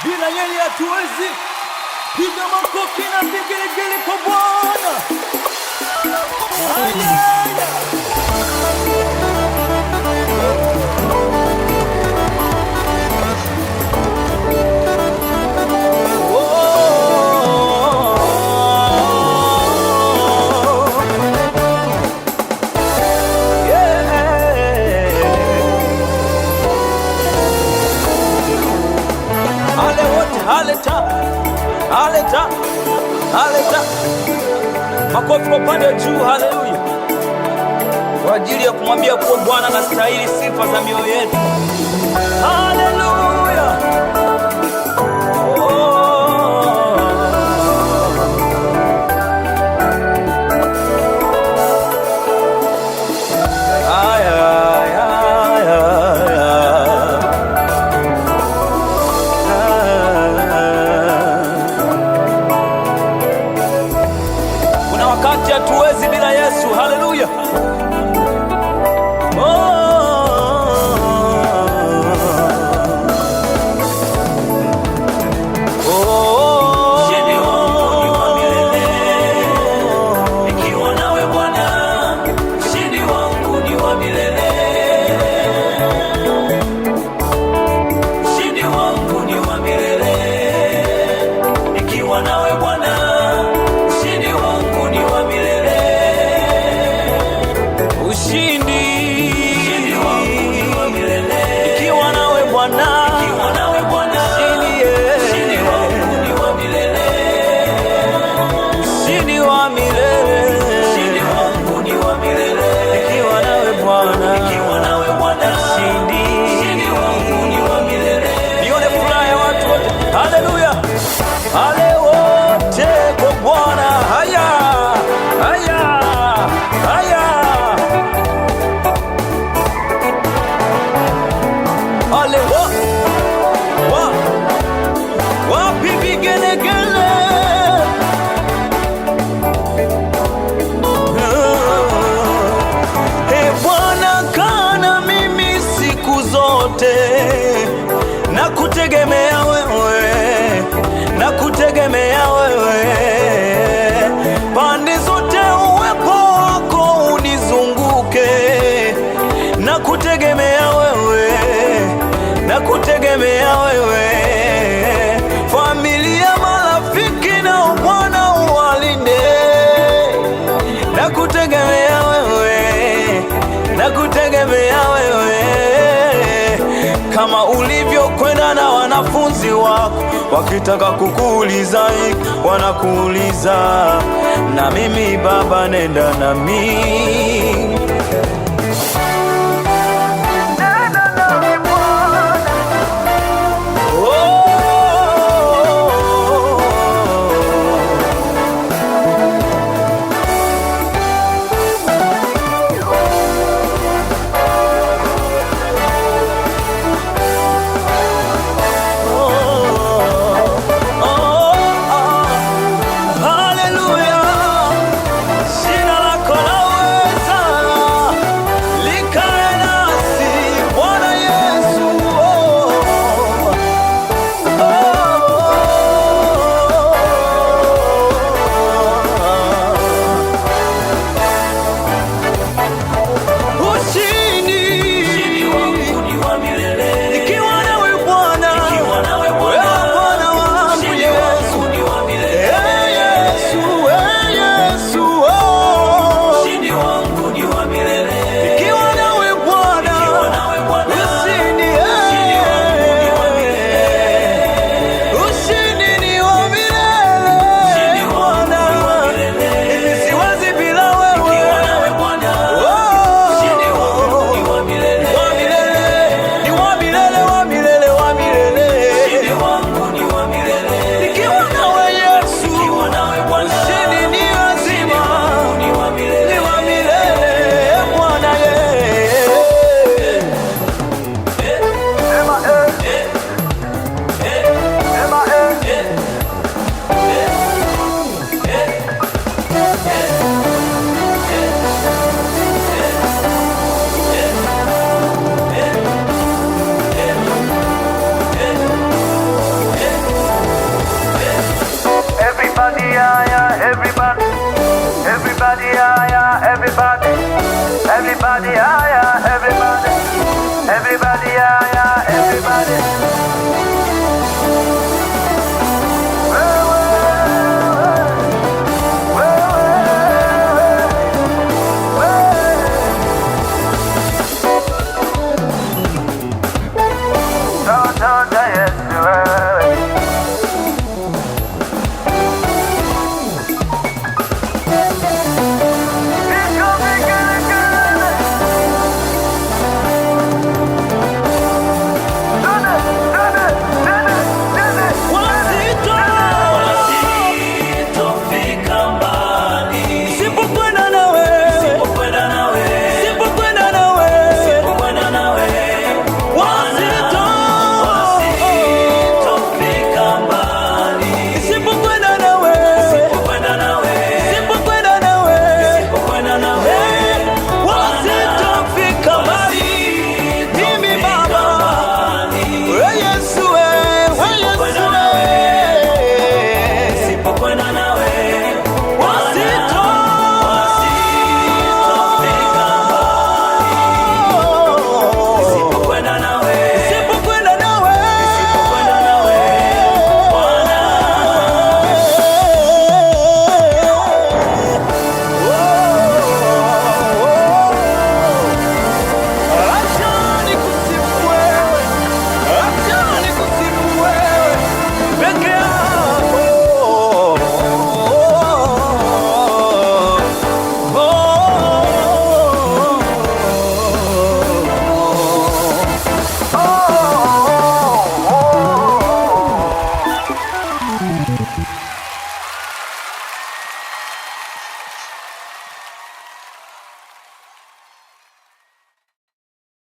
Bila yeye hatuwezi. Piga makofi na vigelegele kwa Bwana. Aleta makofi kwa upande wa juu. Haleluya, kwa ajili ya kumwambia kuwa Bwana anastahili sifa za mioyo yetu. Haleluya, hatuwezi bila Yesu. Haleluya. Ale wote kwa Bwana. Haya, haya, haya. Ale wapi vigelegele? Bwana kana mimi siku zote, na kutegemea wewe, na kutegemea wewe pande zote, uwepo wako unizunguke, na kutegemea wewe, na kutegemea wewe, familia, marafiki na Bwana uwalinde, na kutegemea wewe, na kutegemea wewe, kama ulivyokwenda na wanafunzi wako wakitaka kukuuliza wanakuuliza, na mimi Baba nenda nami. Hallelujah, jina lako laweza. Everybody, yeah, yeah, everybody. Everybody, yeah, yeah, everybody. Everybody, yeah, yeah, everybody.